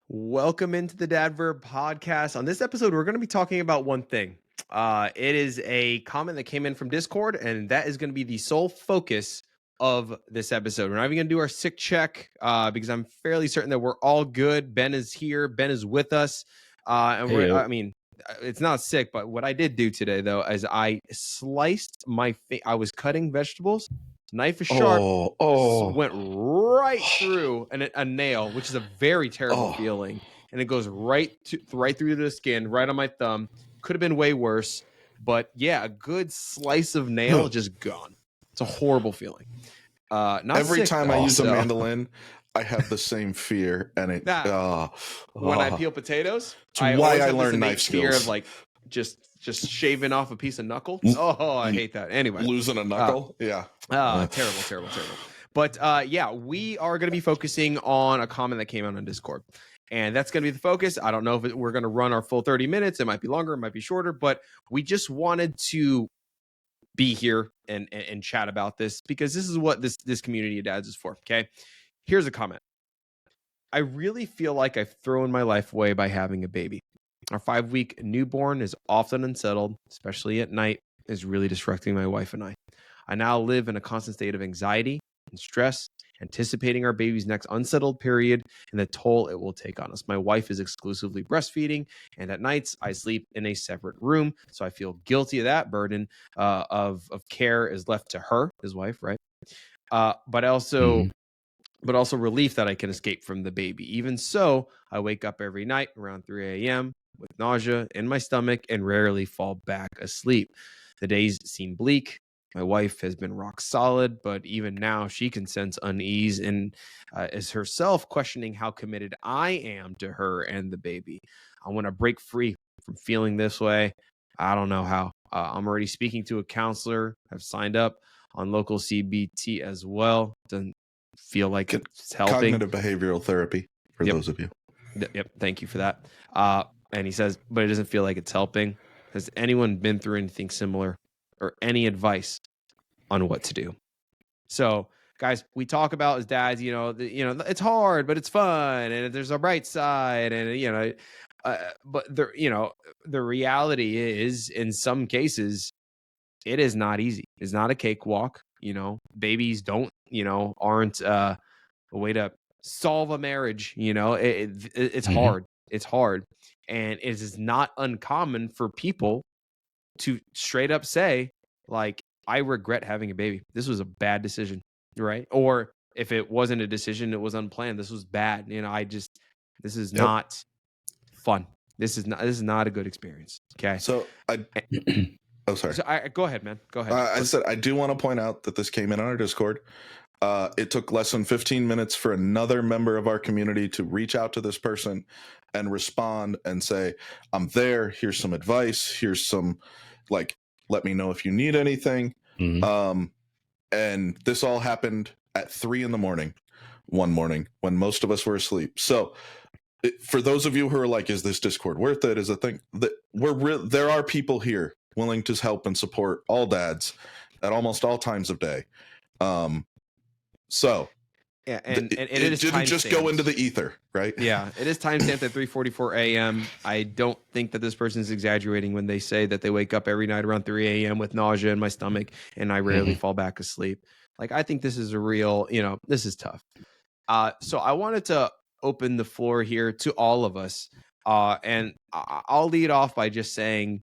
Welcome into the Dad Verb Podcast. On this episode, we're going to be talking about one thing. It is a comment that came in from Discord, and that is going to be the sole focus of this episode. We're not even going to do our sick check because I'm fairly certain that we're all good. Ben is here. Ben is with us. It's not sick, but what I did do today, though, is I sliced I was cutting vegetables. Knife is sharp. Went right through a nail, which is a very terrible feeling, and it goes right through the skin, right on my thumb. Could have been way worse, but yeah, a good slice of nail just gone. It's a horrible feeling. Not every sick, time I use a mandolin, I have the same fear, and it. When I peel potatoes, it's why I learned knife skills. Fear of like just shaving off a piece of knuckle. Oh, I hate that. Anyway, losing a knuckle. Terrible. But we are going to be focusing on a comment that came out on Discord, and that's going to be the focus. I don't know if we're going to run our full 30 minutes. It might be longer, it might be shorter, but we just wanted to be here and chat about this because this is what this community of dads is for. Okay, here's a comment. I really feel like I've thrown my life away by having a baby. Our 5-week newborn is often unsettled, especially at night, is really distracting my wife and I. I now live in a constant state of anxiety and stress, anticipating our baby's next unsettled period and the toll it will take on us. My wife is exclusively breastfeeding, and at nights I sleep in a separate room, so I feel guilty of that burden of care is left to her, his wife, right? But also relief that I can escape from the baby. Even so, I wake up every night around 3 a.m. with nausea in my stomach and rarely fall back asleep. The days seem bleak. My wife has been rock solid, but even now she can sense unease and is herself questioning how committed I am to her and the baby. I want to break free from feeling this way. I don't know how. I'm already speaking to a counselor. I've signed up on local CBT as well. Doesn't feel like it's helping. Cognitive behavioral therapy for those of you. Yep. Thank you for that. And he says, but it doesn't feel like it's helping. Has anyone been through anything similar or any advice on what to do? So, guys, we talk about as dads, it's hard, but it's fun, and there's a bright side, and but the reality is, in some cases, it is not easy. It's not a cakewalk. Babies aren't a way to solve a marriage. It's hard. It's hard. And it is not uncommon for people to straight up say, like, I regret having a baby. This was a bad decision, right? Or if it wasn't a decision, it was unplanned. This was bad. This is not fun. This is not a good experience. Okay. So sorry. So go ahead, man. Go ahead. I do want to point out that this came in on our Discord. It took less than 15 minutes for another member of our community to reach out to this person and respond and say, I'm there. Here's some advice. Here's some, let me know if you need anything. And this all happened at 3 a.m. one morning when most of us were asleep. So for those of you who are like, is this Discord worth it? Is a thing that there are people here willing to help and support all dads at almost all times of day. So yeah, it didn't just go into the ether, right? Yeah, it is timestamped at 3:44 a.m. I don't think that this person is exaggerating when they say that they wake up every night around 3 a.m. with nausea in my stomach and I rarely fall back asleep. Like, I think this is a real, this is tough. So I wanted to open the floor here to all of us. And I'll lead off by just saying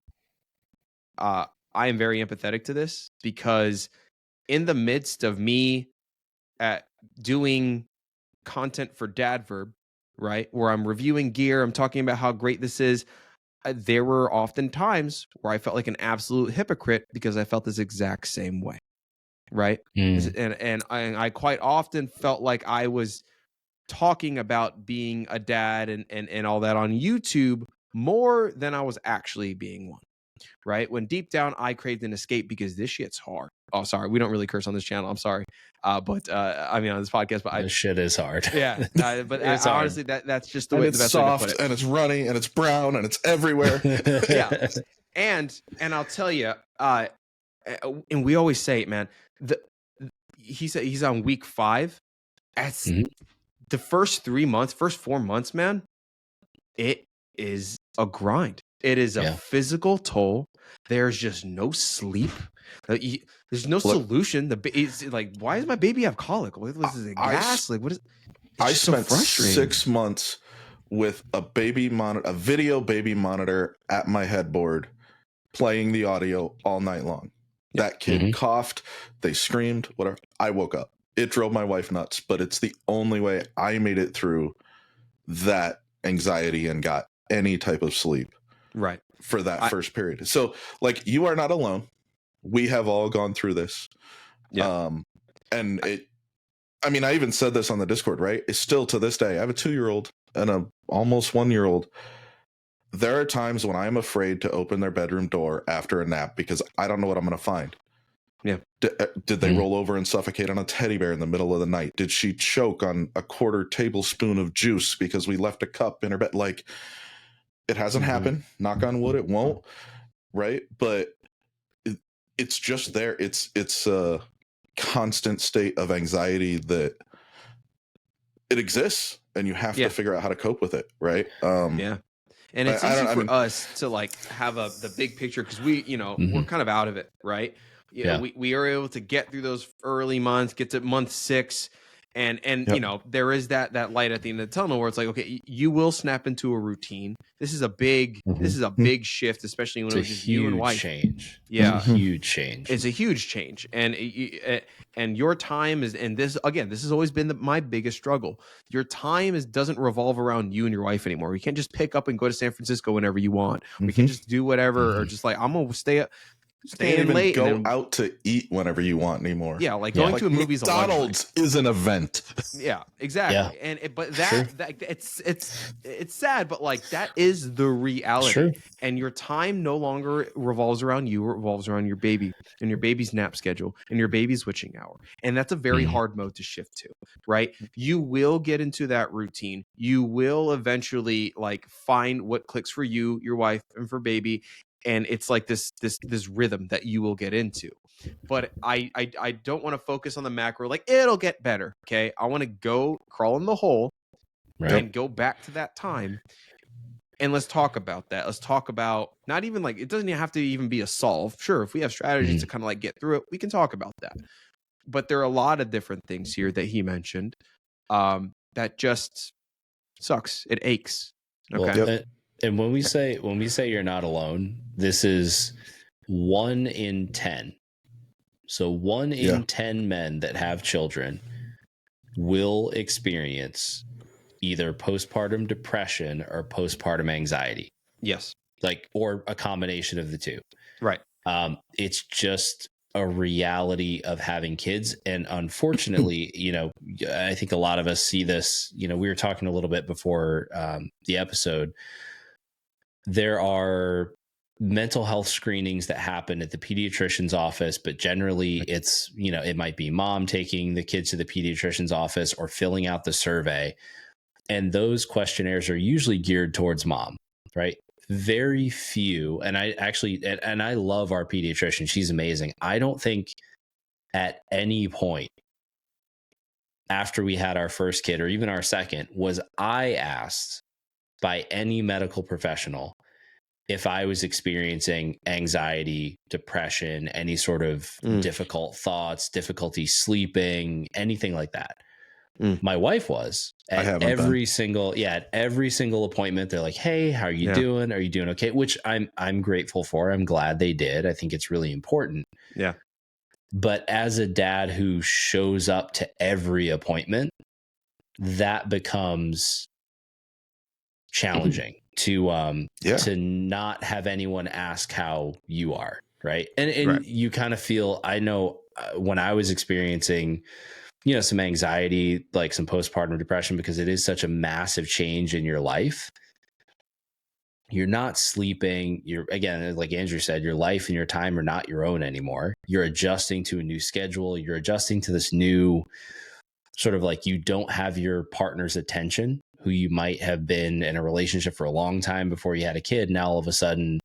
I am very empathetic to this, because in the midst of me doing content for Dad Verb, right, where I'm reviewing gear, I'm talking about how great this is, there were often times where I felt like an absolute hypocrite because I felt this exact same way, right? And I quite often felt like I was talking about being a dad and all that on YouTube more than I was actually being one, right? When deep down I craved an escape because this shit's hard. Oh, sorry, we don't really curse on this channel. I'm sorry, but on this podcast. But this shit is hard. Yeah, but honestly, that's just the way. It's the best soft, way to put it. And it's runny, and it's brown, and it's everywhere. Yeah, and I'll tell you, and we always say it, man. He said he's on week 5. That's the first 4 months, man. it is a grind. It is a physical toll. There's just no sleep. There's no solution. It's like, why does my baby have colic? What is it? Gas? Like, what is? I spent 6 months with a video baby monitor at my headboard, playing the audio all night long. That kid coughed, they screamed, whatever. I woke up. It drove my wife nuts, but it's the only way I made it through that anxiety and got any type of sleep. Right. For that first period. So, like, you are not alone. We have all gone through this. Yeah. And I even said this on the Discord, right? It's still to this day. I have a 2-year-old and a almost 1-year-old. There are times when I'm afraid to open their bedroom door after a nap because I don't know what I'm going to find. Yeah. Did they roll over and suffocate on a teddy bear in the middle of the night? Did she choke on a 1/4 tablespoon of juice because we left a cup in her bed? Like, it hasn't happened. Knock on wood, it won't. Right. But it's just there. It's a constant state of anxiety that it exists, and you have to figure out how to cope with it. Right. And it's easy for us to like have the big picture because we, we're kind of out of it, right? We are able to get through those early months, get to month 6, and there is that light at the end of the tunnel where it's like, okay, you will snap into a routine. This is a big shift, especially when it's just you and wife. Change. Yeah, it's a huge change. It's a huge change, and your time is, and this has always been my biggest struggle. Your time doesn't revolve around you and your wife anymore. We can't just pick up and go to San Francisco whenever you want. We can just do whatever, or just like, I'm gonna stay up. Can't even late go out to eat whenever you want anymore. Yeah, like going to a movie's McDonald's is an event. Yeah, exactly. Yeah. But that it's sad, but like that is the reality. Sure. And your time no longer revolves around you; it revolves around your baby and your baby's nap schedule and your baby's switching hour. And that's a very hard mode to shift to, right? You will get into that routine. You will eventually like find what clicks for you, your wife, and for baby. And it's like this rhythm that you will get into. But I don't want to focus on the macro, like it'll get better. Okay. I want to go crawl in the hole and go back to that time. And let's talk about that. Let's talk about not even like, it doesn't have to even be a solve. Sure. If we have strategies to kind of like get through it, we can talk about that. But there are a lot of different things here that he mentioned that just sucks. It aches. Okay. Well, and when we say you're not alone, this is 1 in 10. So 1 in 10 men that have children will experience either postpartum depression or postpartum anxiety. Yes. Like, or a combination of the two. Right. It's just a reality of having kids. And unfortunately, I think a lot of us see this, we were talking a little bit before the episode. There are mental health screenings that happen at the pediatrician's office, but generally it's, it might be mom taking the kids to the pediatrician's office or filling out the survey. And those questionnaires are usually geared towards mom, right? Very few. And I love our pediatrician. She's amazing. I don't think at any point after we had our first kid or even our second was I asked by any medical professional if I was experiencing anxiety, depression, any sort of difficult thoughts, difficulty sleeping, anything like that. My wife was at every single appointment. They're like, "Hey, how are you doing? Are you doing okay?" Which I'm grateful for. I'm glad they did. I think it's really important. Yeah. But as a dad who shows up to every appointment, that becomes challenging to not have anyone ask how you are, right? And you kind of feel, I know when I was experiencing some anxiety, like some postpartum depression, because it is such a massive change in your life. You're not sleeping. You're, again, like Andrew said, your life and your time are not your own anymore. You're adjusting to a new schedule. You're adjusting to this new sort of like, you don't have your partner's attention, who you might have been in a relationship for a long time before you had a kid. Now, all of a sudden,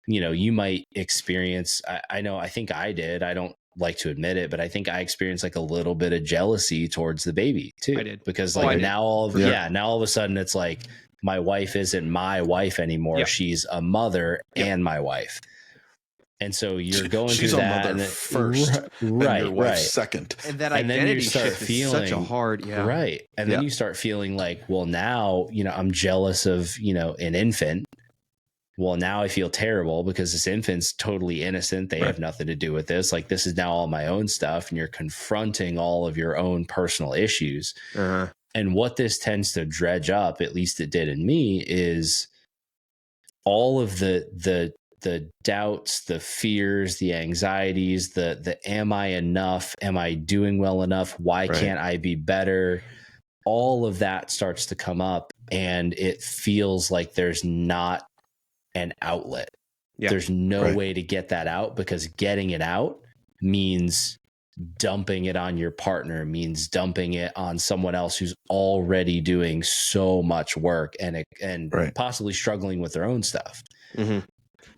you might experience, I think I did. I don't like to admit it, but I think I experienced like a little bit of jealousy towards the baby too. I did. Because now all of a sudden it's like, my wife isn't my wife anymore. Yep. She's a mother and my wife. And so you're going She's through a that mother and first, right, and your wife's right. second. And that And then you identity start shift is such a hard, right. And then you start feeling like, well, now, I'm jealous of, an infant. Well, now I feel terrible because this infant's totally innocent. They have nothing to do with this. Like, this is now all my own stuff. And you're confronting all of your own personal issues. Uh-huh. And what this tends to dredge up, at least it did in me, is all of the doubts, the fears, the anxieties, the am I enough? Am I doing well enough? Why can't I be better? All of that starts to come up, and it feels like there's not an outlet. There's no way to get that out, because getting it out means dumping it on your partner, means dumping it on someone else who's already doing so much work and possibly struggling with their own stuff. Mm-hmm.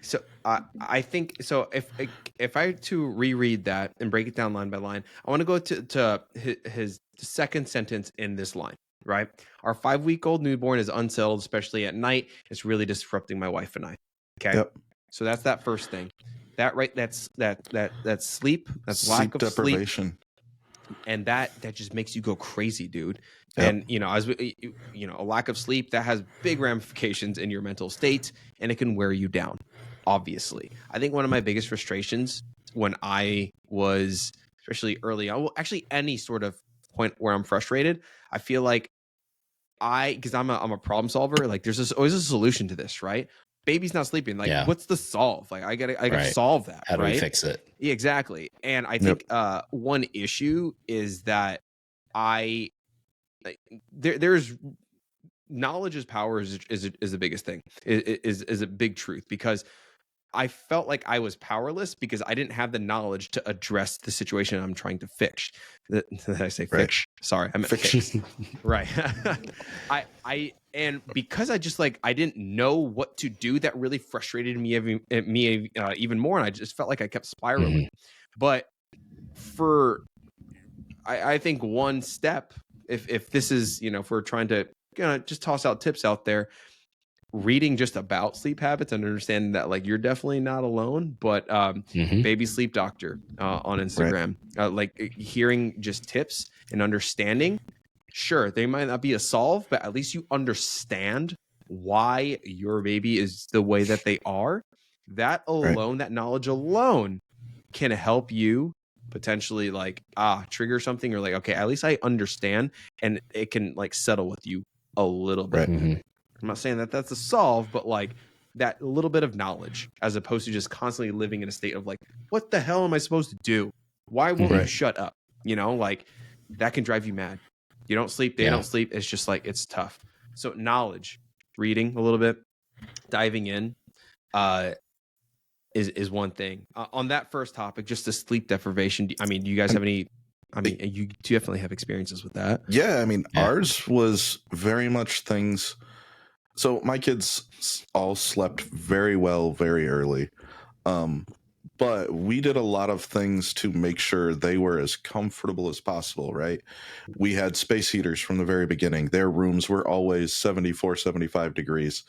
So I think so. If I had to reread that and break it down line by line, I want to go to his second sentence in this line. Right, our 5-week-old newborn is unsettled, especially at night. It's really disrupting my wife and I. Okay, so that's that first thing. That's sleep. That's Sleep lack of deprivation. sleep, and that just makes you go crazy, dude. And a lack of sleep that has big ramifications in your mental state, and it can wear you down. Obviously, I think one of my biggest frustrations when I was, especially early on, well, actually any sort of point where I'm frustrated, I feel like because I'm a problem solver. Like, there's always a solution to this, right? Baby's not sleeping. Like, what's the solve? Like, I gotta solve that. How do we fix it? Yeah, exactly. And I think one issue is that there's knowledge is power is the biggest thing. Is a big truth, because I felt like I was powerless because I didn't have the knowledge to address the situation I'm trying to fix. Did I say fix? Sorry, I meant fix. Right. And because I just I didn't know what to do, that really frustrated me even more, and I just felt like I kept spiraling. But I think one step, if this is, if we're trying to just toss out tips out there, reading just about sleep habits and understanding that you're definitely not alone, but Baby Sleep Doctor on Instagram, hearing just tips and understanding. Sure, they might not be a solve, but at least you understand why your baby is the way that they are. That alone, that knowledge alone, can help you potentially trigger something, or okay, at least I understand, and it can settle with you a little bit. I'm not saying that that's a solve, but that little bit of knowledge, as opposed to just constantly living in a state of what the hell am I supposed to do? Why won't you shut up? That can drive you mad. You don't sleep, they don't sleep. It's just it's tough. So knowledge, reading a little bit, diving in, is one thing. On that first topic, just the sleep deprivation. Do you guys have any? You definitely have experiences with that. Yeah, ours was very much things. So my kids all slept very well, very early. But we did a lot of things to make sure they were as comfortable as possible, right? We had space heaters from the very beginning. Their rooms were always 74, 75 degrees.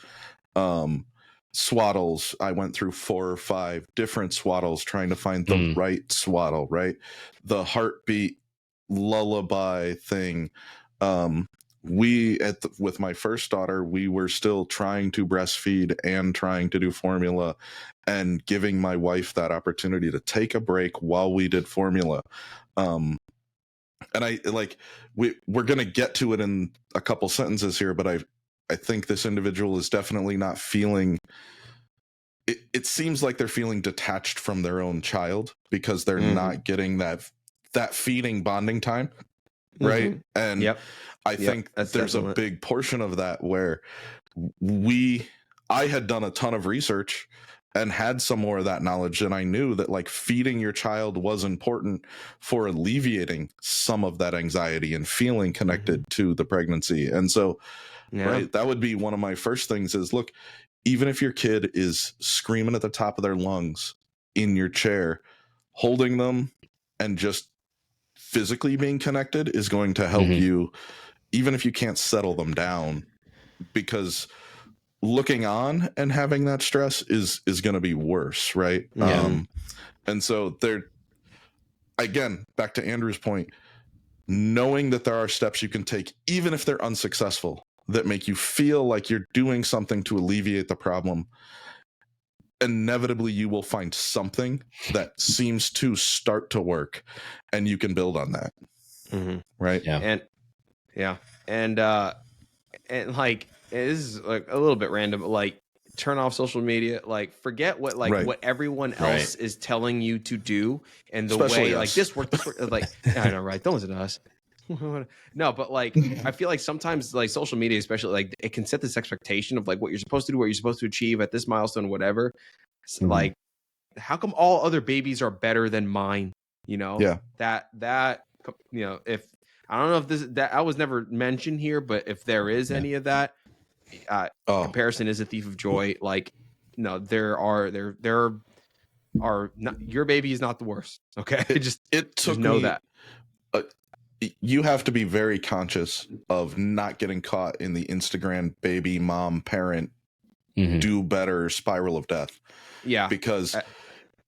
Swaddles, I went through 4 or 5 different swaddles trying to find the right swaddle, right? The heartbeat lullaby thing. With my first daughter, we were still trying to breastfeed and trying to do formula, and giving my wife that opportunity to take a break while we did formula. And we're going to get to it in a couple sentences here, but I think this individual is definitely not feeling it. It seems like they're feeling detached from their own child because they're not getting that feeding bonding time. Right. And I think there's a big portion of that where I had done a ton of research and had some more of that knowledge, and I knew that feeding your child was important for alleviating some of that anxiety and feeling connected to the pregnancy. And so that would be one of my first things is, look, even if your kid is screaming at the top of their lungs in your chair, holding them and just physically being connected is going to help you, even if you can't settle them down. because looking on and having that stress is going to be worse, right? Yeah. And so again, back to Andrew's point, knowing that there are steps you can take, even if they're unsuccessful, that make you feel like you're doing something to alleviate the problem, inevitably you will find something that seems to start to work, and you can build on that. Right? Yeah. And like, this is like a little bit random, like, turn off social media, like, forget what what everyone else is telling you to do, and the Especially way us. like this work, like, I know, right? Don't listen to us. No, but like, I feel like sometimes, like, social media, especially, like, it can set this expectation of like what you're supposed to do, what you're supposed to achieve at this milestone, whatever. So, like, how come all other babies are better than mine? You know, that you know, if I don't know if that I was never mentioned here, but if there is any of that, comparison is a thief of joy. Like, no, there are not, your baby is not the worst. Okay, it took know me, that. You have to be very conscious of not getting caught in the Instagram baby mom parent do better spiral of death. Yeah, because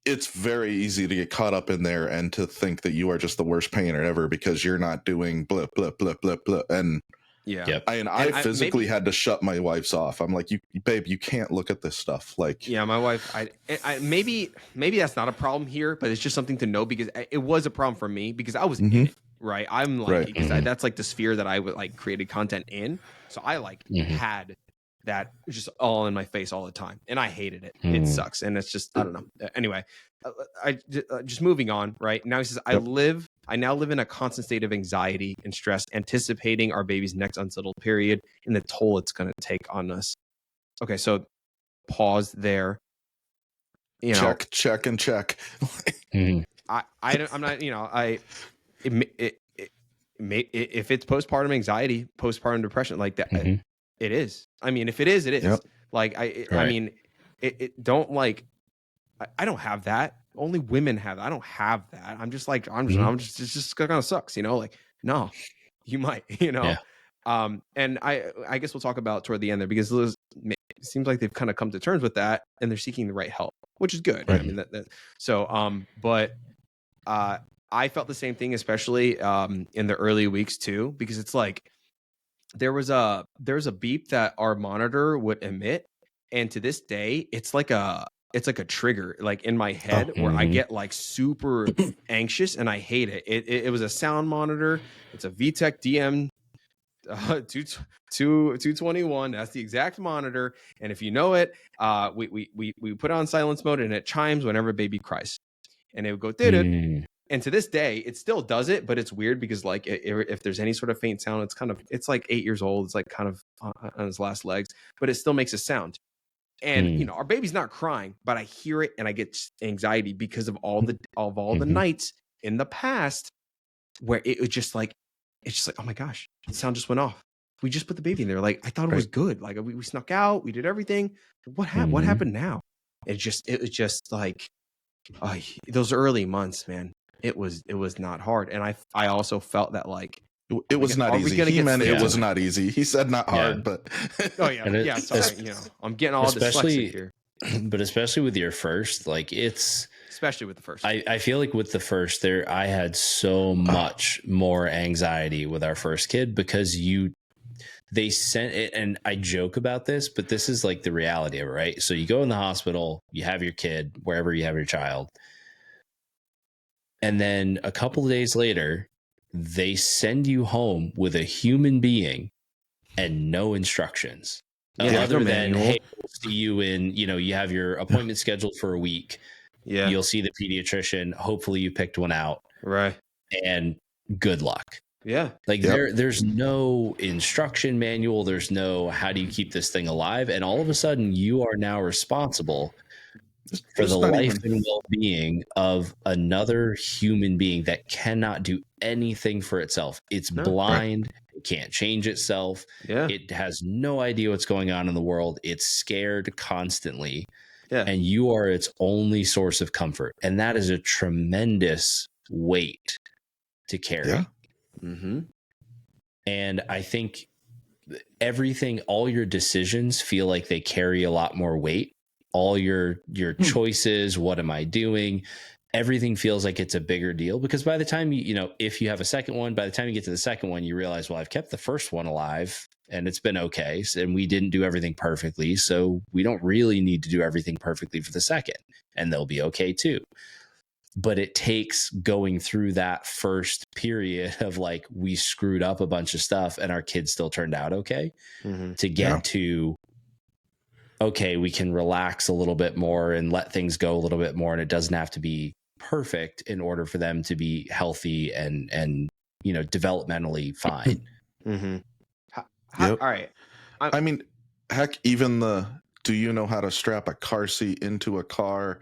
it's very easy to get caught up in there and to think that you are just the worst parent ever because you're not doing blah blah blah blah blah. And I physically had to shut my wife's off. I'm like, babe, you can't look at this stuff. Like, yeah, my wife, I maybe that's not a problem here, but it's just something to know, because it was a problem for me because I was in it, right? I'm like, because that's like the sphere that I would like created content in. So I like had that just all in my face all the time, and I hated it. It sucks, and it's just, I don't know. Anyway, I just moving on. Right now, he says, I now live in a constant state of anxiety and stress, anticipating our baby's next unsettled period and the toll it's going to take on us. Okay, so pause there. You know, check. I'm not. You know, if it's postpartum anxiety, postpartum depression, like that, it is. I mean, if it is, it is. Yep. Like, I mean, it don't like. I don't have that. Only women have that. I don't have that. I'm just like, I'm just kind of sucks, you know, like, no, you might, you know? And I guess we'll talk about toward the end there, because it seems like they've kind of come to terms with that and they're seeking the right help, which is good. Right. I mean, but I felt the same thing, especially in the early weeks too, because it's like, there's a beep that our monitor would emit. And to this day, it's like a trigger, like, in my head, where I get like super anxious and I hate it. It was a sound monitor. It's a VTech DM 221. That's the exact monitor. And if you know it, we put it on silence mode, and it chimes whenever baby cries, and it would go did it. And to this day, it still does it, but it's weird because, like, if there's any sort of faint sound, it's like 8 years old. It's like kind of on its last legs, but it still makes a sound. And you know, our baby's not crying, but I hear it and I get anxiety because of all the nights in the past where it was just like, it's just like, oh my gosh, the sound just went off. We just put the baby in there. Like, I thought it was good. Like, we snuck out, we did everything. What happened now? It was just like, those early months, man. It was not hard, and I also felt that, like, it was not easy. He meant it was not easy. He said not hard, but sorry. You know, I'm getting all dyslexic here. But especially with your first, like, especially with the first. I feel like with the first, I had so much more anxiety with our first kid, because they sent it, and I joke about this, but this is like the reality of it, right? So you go in the hospital, you have your kid, wherever you have your child, and then a couple of days later, they send you home with a human being and no instructions. Other than, hey, we'll see you in, you know, you have your appointment scheduled for a week. Yeah. You'll see the pediatrician. Hopefully you picked one out. Right. And good luck. Yeah. Like, there's no instruction manual. There's no, how do you keep this thing alive? And all of a sudden you are now responsible for the life and well-being of another human being that cannot do anything for itself. It's blind. It can't change itself. Yeah. It has no idea what's going on in the world. It's scared constantly. Yeah. And you are its only source of comfort. And that is a tremendous weight to carry. Yeah. Mm-hmm. And I think everything, all your decisions feel like they carry a lot more weight. All your choices, what am I doing? Everything feels like it's a bigger deal, because by the time if you have a second one, by the time you get to the second one, you realize, well, I've kept the first one alive and it's been okay. And we didn't do everything perfectly. So we don't really need to do everything perfectly for the second, and they'll be okay too. But it takes going through that first period of like, we screwed up a bunch of stuff and our kids still turned out okay, to get to, okay, we can relax a little bit more and let things go a little bit more. And it doesn't have to be perfect in order for them to be healthy and developmentally fine. All right. I mean, heck, even do you know how to strap a car seat into a car?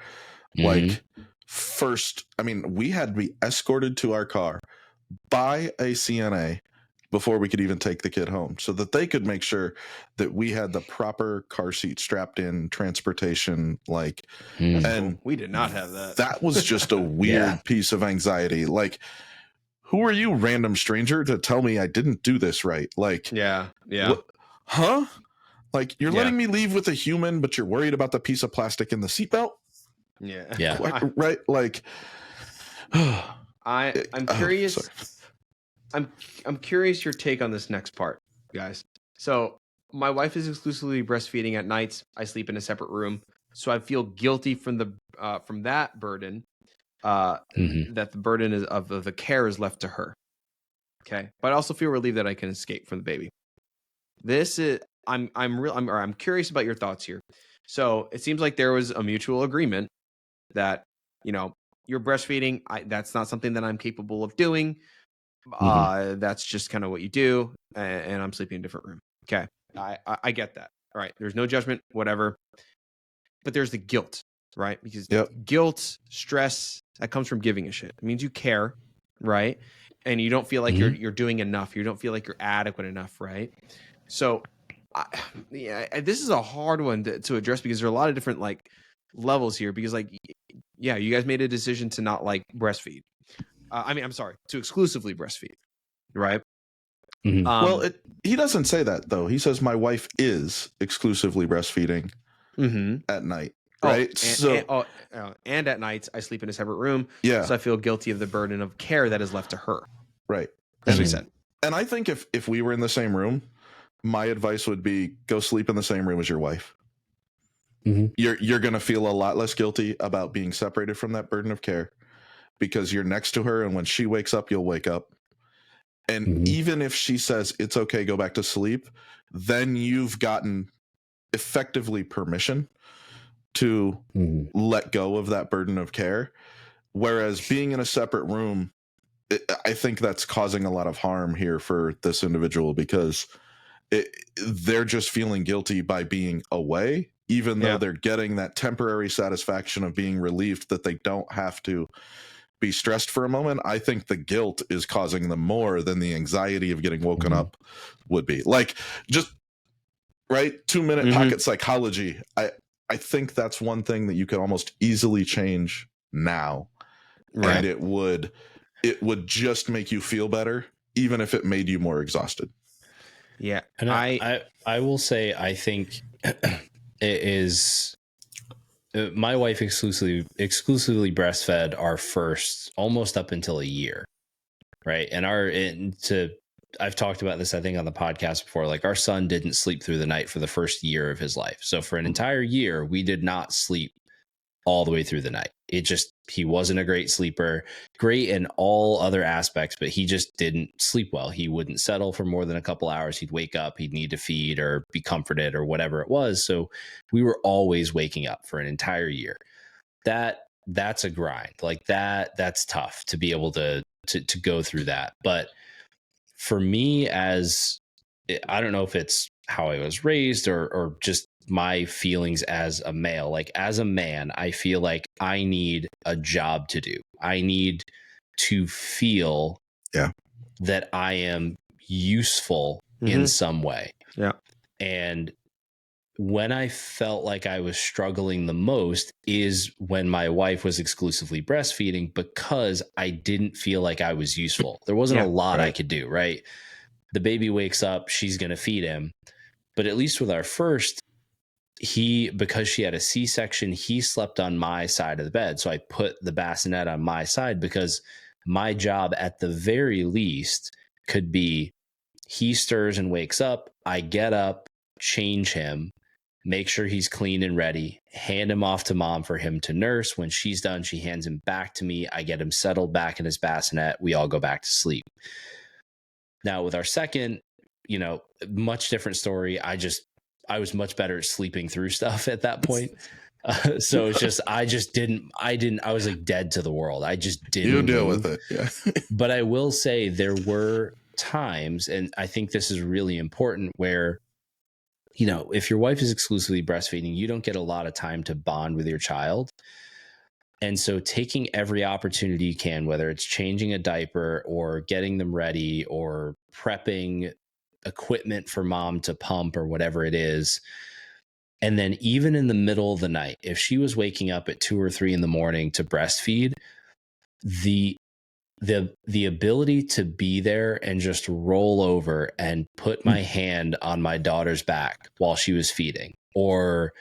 Like, first, I mean, we had to be escorted to our car by a CNA before we could even take the kid home, so that they could make sure that we had the proper car seat strapped in, transportation, like, and we did not have that. That was just a weird piece of anxiety. Like, who are you, random stranger, to tell me I didn't do this right? Like, huh? Like, you're letting me leave with a human, but you're worried about the piece of plastic in the seatbelt? Yeah. Right. Like, I'm curious. I'm curious your take on this next part, guys. So my wife is exclusively breastfeeding at nights. I sleep in a separate room, so I feel guilty from that burden. That the burden is of the care is left to her. Okay, but I also feel relieved that I can escape from the baby. This is I'm curious about your thoughts here. So it seems like there was a mutual agreement that you're breastfeeding. That's not something that I'm capable of doing. That's just kind of what you do, and I'm sleeping in a different room. Okay, I get that. All right, there's no judgment, whatever. But there's the guilt, right? Because guilt, stress, that comes from giving a shit. It means you care, right? And you don't feel like you're doing enough. You don't feel like you're adequate enough, right? So, this is a hard one to address, because there are a lot of different levels here. Because you guys made a decision to not breastfeed. I'm sorry, to exclusively breastfeed, right? Well, he doesn't say that, though. He says my wife is exclusively breastfeeding at night, right? And at nights I sleep in a separate room, so I feel guilty of the burden of care that is left to her, right? As we said. And I think if we were in the same room, my advice would be go sleep in the same room as your wife. You're going to feel a lot less guilty about being separated from that burden of care, because you're next to her, and when she wakes up, you'll wake up. And even if she says it's okay, go back to sleep, then you've gotten effectively permission to let go of that burden of care. Whereas being in a separate room, I think that's causing a lot of harm here for this individual, because they're just feeling guilty by being away, even though they're getting that temporary satisfaction of being relieved that they don't have to be stressed for a moment. I think the guilt is causing them more than the anxiety of getting woken up would be. Like, just right, 2-minute pocket psychology. I think that's one thing that you could almost easily change now, and it would just make you feel better, even if it made you more exhausted. Yeah, and I will say, I think it is. My wife exclusively breastfed our first, almost up until a year, right? And I've talked about this, I think, on the podcast before. Like, our son didn't sleep through the night for the first year of his life. So for an entire year, we did not sleep all the way through the night. He wasn't a great sleeper, great in all other aspects, but he just didn't sleep well. He wouldn't settle for more than a couple hours. He'd wake up, he'd need to feed or be comforted or whatever it was. So we were always waking up for an entire year. That's a grind. Like, that's tough to be able to go through that. But for me, I don't know if it's how I was raised or just my feelings as a male. Like, as a man, I feel like I need a job to do. I need to feel that I am useful in some way. Yeah. And when I felt like I was struggling the most is when my wife was exclusively breastfeeding, because I didn't feel like I was useful. There wasn't a lot I could do, right? the baby wakes up, she's going to feed him. But at least with our first, because she had a C-section, he slept on my side of the bed. So I put the bassinet on my side because my job at the very least could be he stirs and wakes up. I get up, change him, make sure he's clean and ready, hand him off to mom for him to nurse. When she's done, she hands him back to me. I get him settled back in his bassinet. We all go back to sleep. Now with our second, much different story. I was much better at sleeping through stuff at that point. So it's just, I was like dead to the world. I just didn't. You deal with it. Yeah. But I will say there were times, and I think this is really important, where, if your wife is exclusively breastfeeding, you don't get a lot of time to bond with your child. And so taking every opportunity you can, whether it's changing a diaper or getting them ready or prepping equipment for mom to pump or whatever it is. And then even in the middle of the night, if she was waking up at 2 or 3 in the morning to breastfeed, the ability to be there and just roll over and put my hand on my daughter's back while she was feeding, or,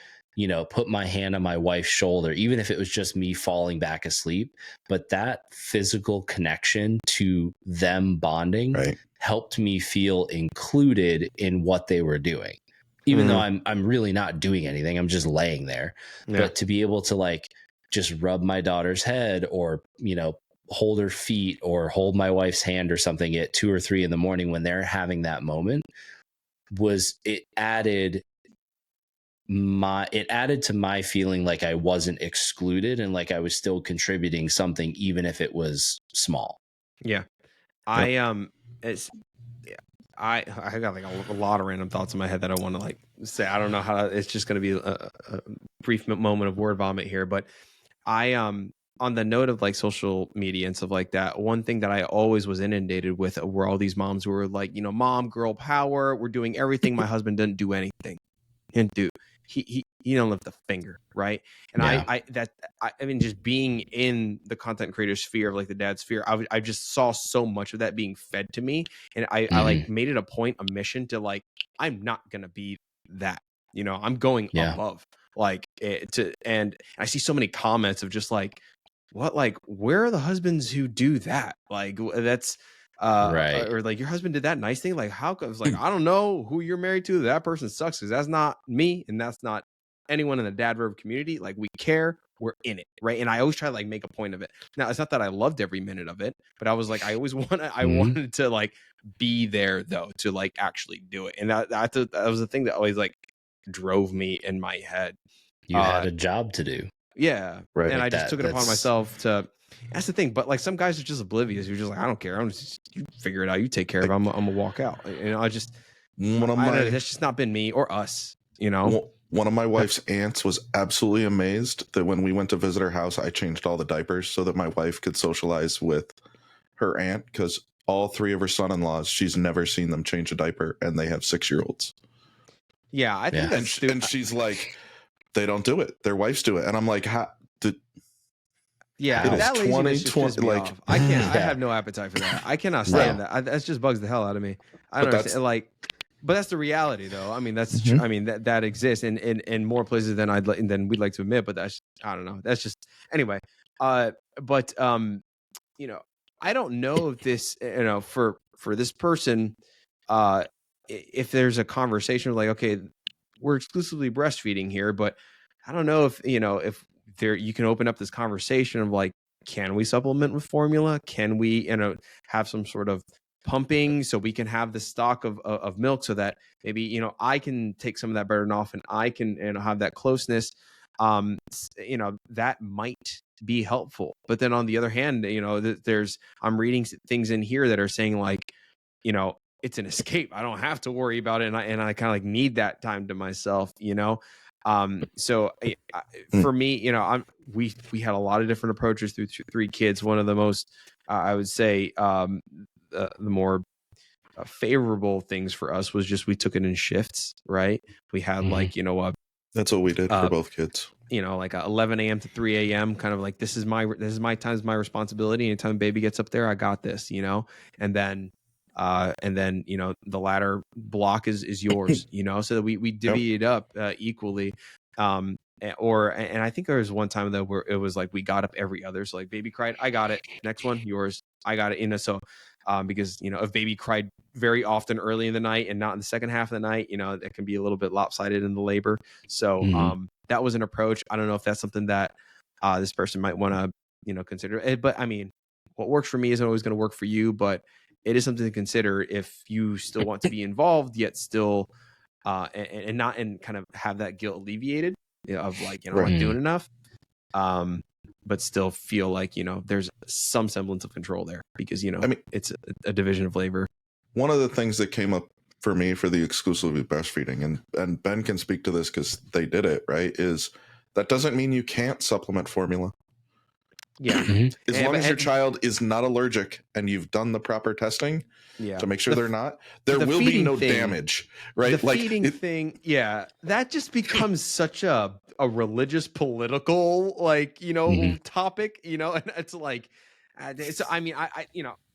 put my hand on my wife's shoulder, even if it was just me falling back asleep. But that physical connection to them bonding helped me feel included in what they were doing, even though I'm really not doing anything. I'm just laying there. Yeah. But to be able to just rub my daughter's head, or, hold her feet, or hold my wife's hand or something at 2 or 3 in the morning when they're having that moment, it added to my feeling like I wasn't excluded and like I was still contributing something, even if it was small. Yeah. I got a lot of random thoughts in my head that I want to say. I don't know how it's just going to be a brief moment of word vomit here, but on the note of social media and stuff like that, one thing that I always was inundated with were all these moms who were like, mom, girl power. We're doing everything. My husband didn't do anything. He don't lift a finger, right? And yeah. I mean, just being in the content creator sphere of the dad sphere, I just saw so much of that being fed to me, and I made it a mission to I'm not gonna be that, I'm going above and I see so many comments of just where are the husbands who do that? That's right. Or your husband did that nice thing. How comes I don't know who you're married to. That person sucks, because that's not me, and that's not anyone in the Dad Verb community. We care, we're in it, right? And I always try to make a point of it. Now, it's not that I loved every minute of it, but I was I always wanted to be there though, to actually do it. And that was the thing that always drove me in my head. You had a job to do. Yeah. Right. And I just took it upon myself to. That's the thing, but some guys are just oblivious. You're just I don't care. You figure it out. You take care of it. I'm gonna walk out. That's just not been me or us. One of my wife's aunts was absolutely amazed that when we went to visit her house, I changed all the diapers so that my wife could socialize with her aunt, because all 3 of her son-in-laws, she's never seen them change a diaper, and they have 6-year-olds. Yeah, I think that's and she's like, they don't do it. Their wives do it, and I'm like, how? Yeah, that 2020. I can't. Yeah. I have no appetite for that. I cannot stand that. That just bugs the hell out of me. I don't understand. But that's the reality, though. I mean, that's true. I mean, that exists in more places than we'd like to admit. But that's, I don't know. That's just anyway. I don't know if this, for this person, if there's a conversation okay, we're exclusively breastfeeding here, but I don't know if you can open up this conversation of can we supplement with formula? Can we, have some sort of pumping so we can have the stock of milk, so that maybe, I can take some of that burden off, and I can, have that closeness. That might be helpful. But then on the other hand, I'm reading things in here that are saying it's an escape. I don't have to worry about it. And I kind of need that time to myself, So for me, we had a lot of different approaches through 3 kids. One of the most, I would say, the more favorable things for us was just, we took it in shifts, right? We had that's what we did for both kids. 11 a.m. to 3 a.m. kind of this is my time, is my responsibility. Anytime baby gets up there, I got this, and then And then, the latter block is yours, so that we divvy it up equally. And I think there was one time though where it was like we got up every other. So like baby cried, I got it. Next one, yours, I got it. So because if baby cried very often early in the night and not in the second half of the night, it can be a little bit lopsided in the labor. So that was an approach. I don't know if that's something that this person might want to consider. But I mean, what works for me isn't always going to work for you, but it is something to consider if you still want to be involved, yet still and not and kind of have that guilt alleviated of like, I'm not doing enough, but still feel like, there's some semblance of control there because, it's a division of labor. One of the things that came up for me for the exclusively breastfeeding, and Ben can speak to this because they did it, right, is that doesn't mean you can't supplement formula. Yeah. As long as your child is not allergic and you've done the proper testing to make sure they're not, there will be no damage, right? The feeding thing, that just becomes such a religious, political, topic, and it's like, I mean,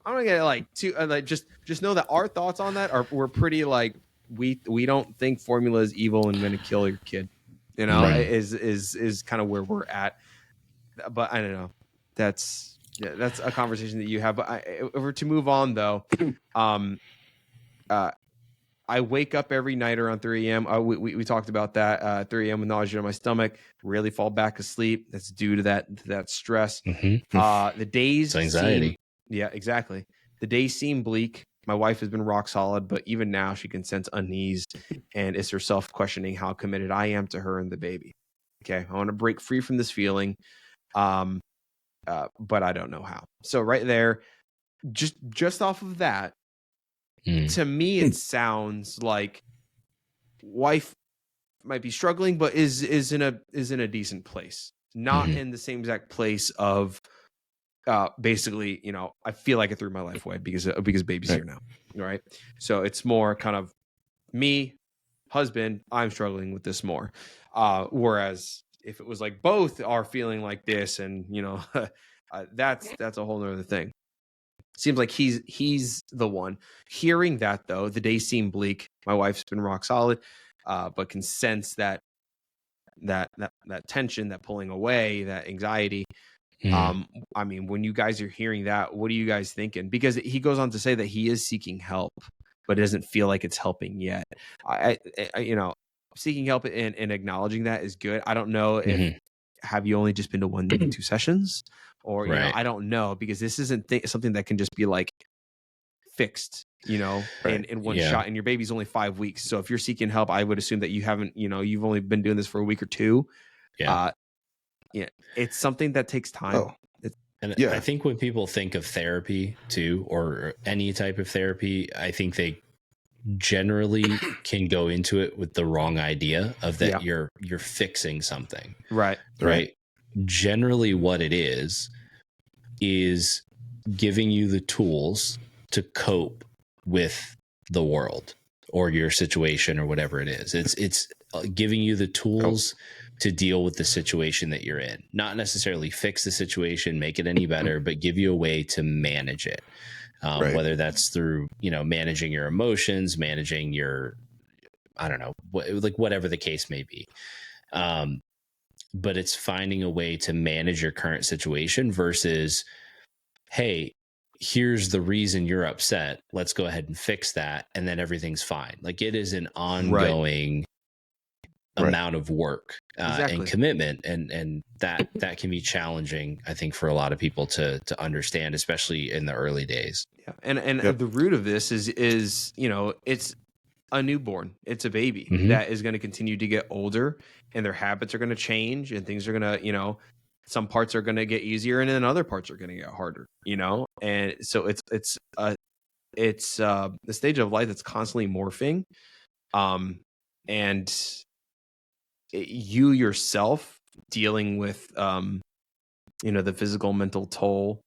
I'm not gonna like just know that our thoughts on that we're pretty like we don't think formula is evil and going to kill your kid, is kind of where we're at. But I don't know. That's a conversation that you have. But if we're to move on though, I wake up every night around 3 a.m. We talked about that. 3 a.m. with nausea in my stomach. Rarely fall back asleep. That's due to that stress. The days, it's anxiety. Yeah, exactly. The days seem bleak. My wife has been rock solid, but even now she can sense unease and is herself questioning how committed I am to her and the baby. Okay, I want to break free from this feeling, but I don't know how. So right there, just off of that, to me it sounds like wife might be struggling, but is in a decent place, not in the same exact place of. Basically, I feel like I threw my life away because baby's here now, right? So it's more kind of me, husband, I'm struggling with this more. Whereas if it was like both are feeling like this, and that's a whole nother thing. Seems like he's the one. Hearing that though, the days seem bleak. My wife's been rock solid, but can sense that tension, that pulling away, that anxiety. I mean, when you guys are hearing that, what are you guys thinking? Because he goes on to say that he is seeking help, but it doesn't feel like it's helping yet. I seeking help and acknowledging that is good. I don't know if have you only just been to one, maybe 2 sessions, or I don't know, because this isn't something that can just be like fixed, in one shot. And your baby's only 5 weeks, so if you're seeking help, I would assume that you haven't, you've only been doing this for a week or 2. Yeah, it's something that takes time. I think when people think of therapy too, or any type of therapy, I think they generally can go into it with the wrong idea of that you're fixing something. Right. Generally what it is giving you the tools to cope with the world or your situation or whatever it is. It's giving you the tools to deal with the situation that you're in, not necessarily fix the situation, make it any better, but give you a way to manage it. Whether that's through, managing your emotions, managing your, I don't know, whatever the case may be. But it's finding a way to manage your current situation versus, hey, here's the reason you're upset. Let's go ahead and fix that. And then everything's fine. Like, it is an ongoing amount of work and commitment, and that can be challenging, I think, for a lot of people to understand, especially in the early days. And the root of this is it's a newborn, it's a baby that is going to continue to get older, and their habits are going to change, and things are going to some parts are going to get easier, and then other parts are going to get harder, and so it's the stage of life that's constantly morphing, and you yourself dealing with the physical, mental toll.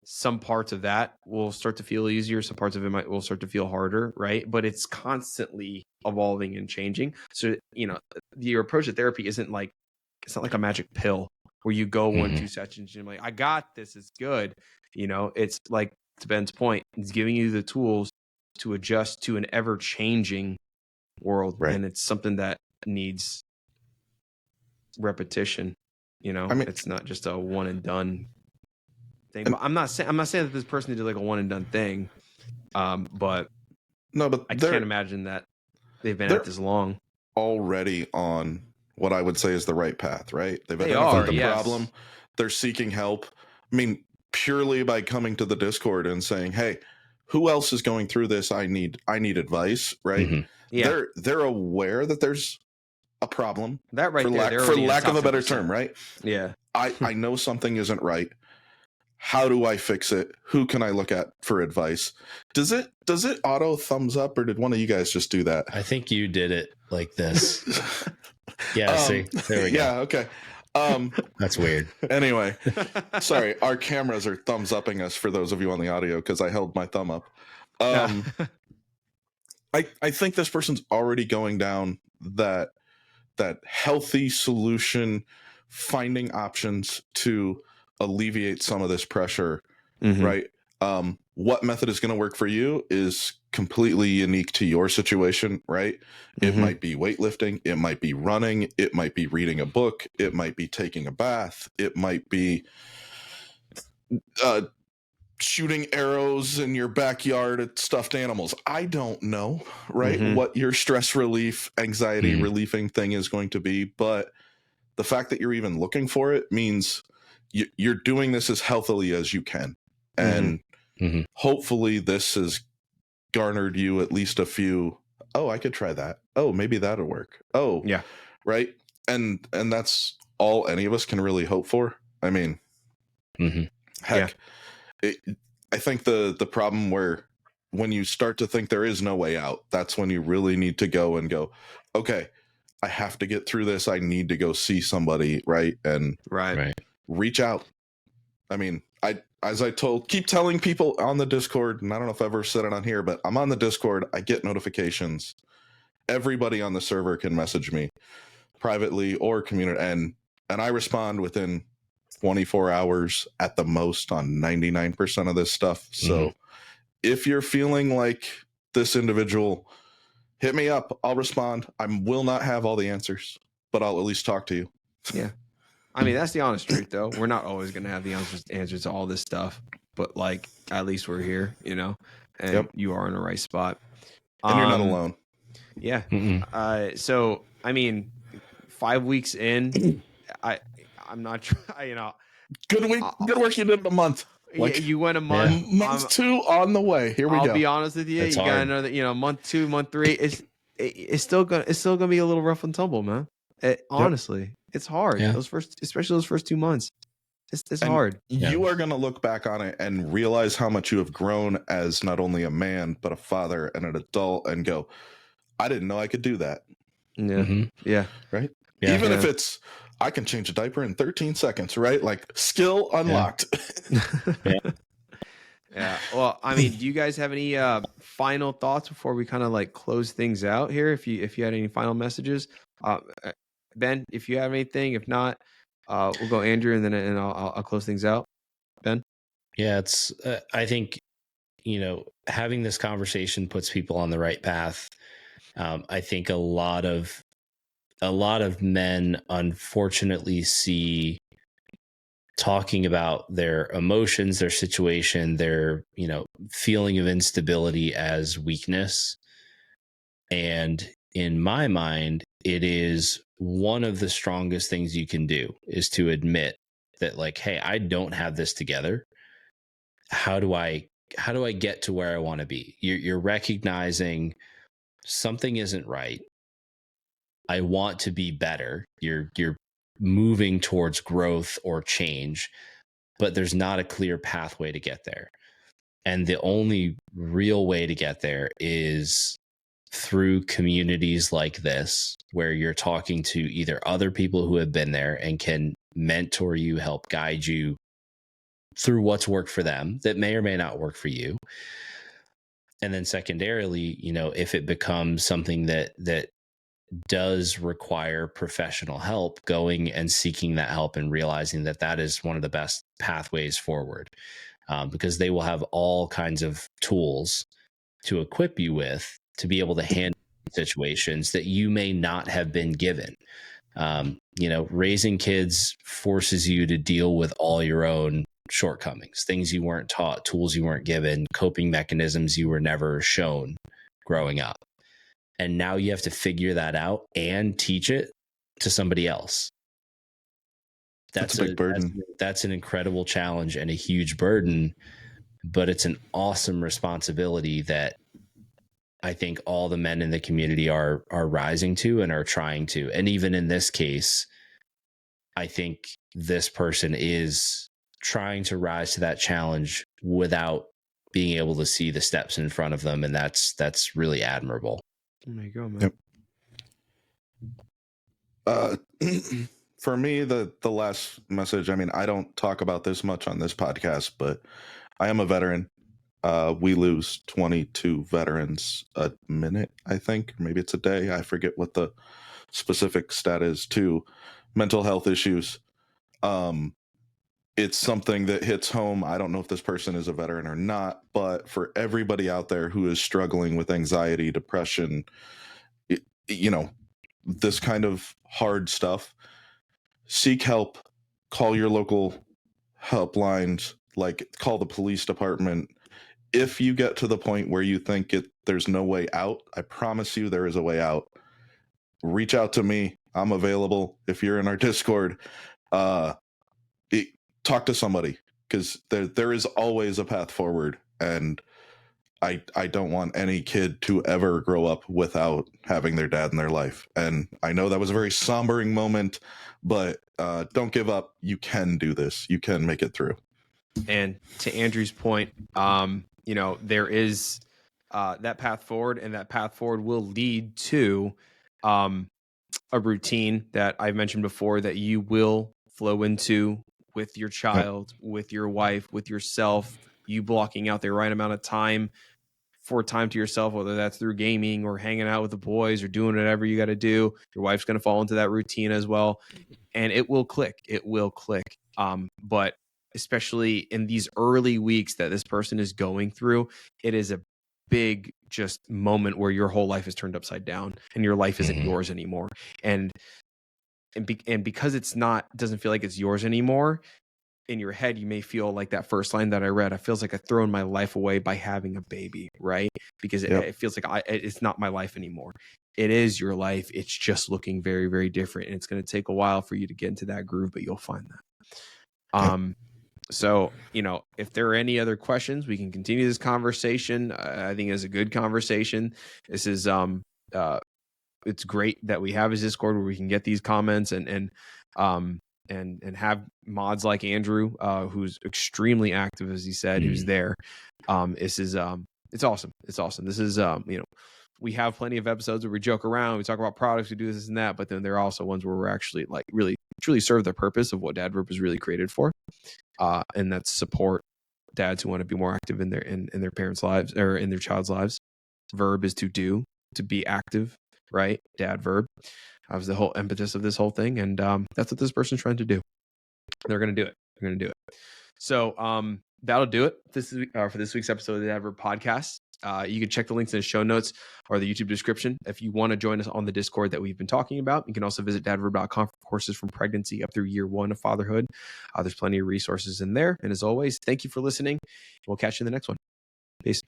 Some parts of that will start to feel easier, some parts of it will start to feel harder, right? But it's constantly evolving and changing. So your approach to therapy it's not like a magic pill where you go 1-2 sessions and you're like, I got this, it's good. It's like, to Ben's point, it's giving you the tools to adjust to an ever changing world. Right. And it's something that needs repetition. You know, I mean, it's not just a one and done thing. But I'm not saying that this person did like a one and done thing. But no, but I can't imagine that they've been at this long. Already on what I would say is the right path, right? They've They identified are, the yes. problem. They're seeking help. I mean, purely by coming to the Discord and saying, "Hey, who else is going through this? I need advice," right? Mm-hmm. Yeah. They're aware that there's a problem. That right for there, lack of a better term, right? Yeah. I know something isn't right. How do I fix it? Who can I look at for advice? Does it auto thumbs up, or did one of you guys just do that? I think you did it like this. Yeah, see, there we go. Yeah, okay. That's weird. Anyway, sorry, our cameras are thumbs upping us for those of you on the audio because I held my thumb up. I think this person's already going down that healthy solution, finding options to alleviate some of this pressure, right? What method is going to work for you is completely unique to your situation, right? It might be weightlifting, it might be running, it might be reading a book, it might be taking a bath, it might be shooting arrows in your backyard at stuffed animals. I don't know, right? What your stress relief, anxiety relieving thing is going to be, but the fact that you're even looking for it means you're doing this as healthily as you can. And hopefully this has garnered you at least a few, oh, I could try that. Oh, maybe that'll work. Oh, yeah. Right. And that's all any of us can really hope for. I mean, heck, I think the problem where when you start to think there is no way out, that's when you really need to go, okay, I have to get through this. I need to go see somebody, right? And reach out. I mean, keep telling people on the Discord, and I don't know if I've ever said it on here, but I'm on the Discord. I get notifications. Everybody on the server can message me privately or community, and I respond within 24 hours at the most on 99% of this stuff. So if you're feeling like this individual, hit me up. I'll respond. I will not have all the answers, but I'll at least talk to you. Yeah. I mean, that's the honest truth, though. We're not always going to have the answers to all this stuff, but like, at least we're here, you know, and you are in the right spot. And you're not alone. Yeah. So, I mean, 5 weeks in, I'm not trying, you know. Good work you did in a month. Like, you went a month. Month 2 on the way. Here we go. I'll be honest with you. It's you hard. gotta know that, you know, month 2, month 3, it's still gonna be a little rough and tumble, man. Honestly, it's hard. Yeah. Especially those first 2 months. It's hard. You are going to look back on it and realize how much you have grown as not only a man, but a father and an adult, and go, I didn't know I could do that. Yeah. Yeah. Right. Yeah. Even if it's, I can change a diaper in 13 seconds, right? Like, skill unlocked. Yeah. Well, I mean, do you guys have any final thoughts before we kind of like close things out here? If you had any final messages, Ben, if you have anything, if not, we'll go Andrew, and then I'll close things out. Ben. Yeah, it's. I think, you know, having this conversation puts people on the right path. I think a lot of men unfortunately see talking about their emotions, their situation, their, you know, feeling of instability as weakness. And in my mind, it is one of the strongest things you can do is to admit that, like, hey, I don't have this together. How do I get to where I want to be? You're recognizing something isn't right. I want to be better. You're moving towards growth or change, but there's not a clear pathway to get there. And the only real way to get there is through communities like this, where you're talking to either other people who have been there and can mentor you, help guide you through what's worked for them that may or may not work for you. And then secondarily, you know, if it becomes something that does require professional help, going and seeking that help and realizing that that is one of the best pathways forward, because they will have all kinds of tools to equip you with to be able to handle situations that you may not have been given. Raising kids forces you to deal with all your own shortcomings, things you weren't taught, tools you weren't given, coping mechanisms you were never shown growing up. And now you have to figure that out and teach it to somebody else. That's a big burden. That's an incredible challenge and a huge burden, but it's an awesome responsibility that I think all the men in the community are rising to and are trying to. And even in this case, I think this person is trying to rise to that challenge without being able to see the steps in front of them. And that's really admirable. There you go, man. Yep. For me, the last message, I mean, I don't talk about this much on this podcast, but I am a veteran. We lose 22 veterans a minute, I think. Maybe it's a day. I forget what the specific stat is to mental health issues. It's something that hits home. I don't know if this person is a veteran or not, but for everybody out there who is struggling with anxiety, depression, this kind of hard stuff, seek help, call your local helplines, like call the police department. If you get to the point where you think there's no way out, I promise you there is a way out. Reach out to me. I'm available. If you're in our Discord, talk to somebody, because there is always a path forward. And I don't want any kid to ever grow up without having their dad in their life. And I know that was a very sombering moment, but don't give up. You can do this. You can make it through. And to Andrew's point, there is that path forward, and that path forward will lead to a routine that I've mentioned before that you will flow into with your child, with your wife, with yourself, you blocking out the right amount of time for time to yourself, whether that's through gaming or hanging out with the boys or doing whatever you got to do. Your wife's going to fall into that routine as well. And it will click. It will click. But especially in these early weeks that this person is going through, it is a big just moment where your whole life is turned upside down and your life isn't yours anymore. And because it's not, doesn't feel like it's yours anymore, in your head, you may feel like that first line that I read, it feels like I've thrown my life away by having a baby, right? Because it feels like it's not my life anymore. It is your life. It's just looking very, very different. And it's going to take a while for you to get into that groove, but you'll find that. So, if there are any other questions, we can continue this conversation. I think it's a good conversation. This is, it's great that we have a Discord where we can get these comments and have mods like Andrew, who's extremely active, as he said, who's there. It's awesome. It's awesome. This is, we have plenty of episodes where we joke around, we talk about products, we do this and that, but then there are also ones where we're actually like really truly serve the purpose of what Dad Verb was really created for. And that's support dads who want to be more active in their parents' lives or in their child's lives. Verb is to do, to be active, right? Dad Verb. That was the whole impetus of this whole thing. And that's what this person's trying to do. They're going to do it. So that'll do it for this week's episode of the Dad Verb Podcast. You can check the links in the show notes or the YouTube description. If you want to join us on the Discord that we've been talking about, you can also visit dadverb.com for courses from pregnancy up through year 1 of fatherhood. There's plenty of resources in there. And as always, thank you for listening. We'll catch you in the next one. Peace.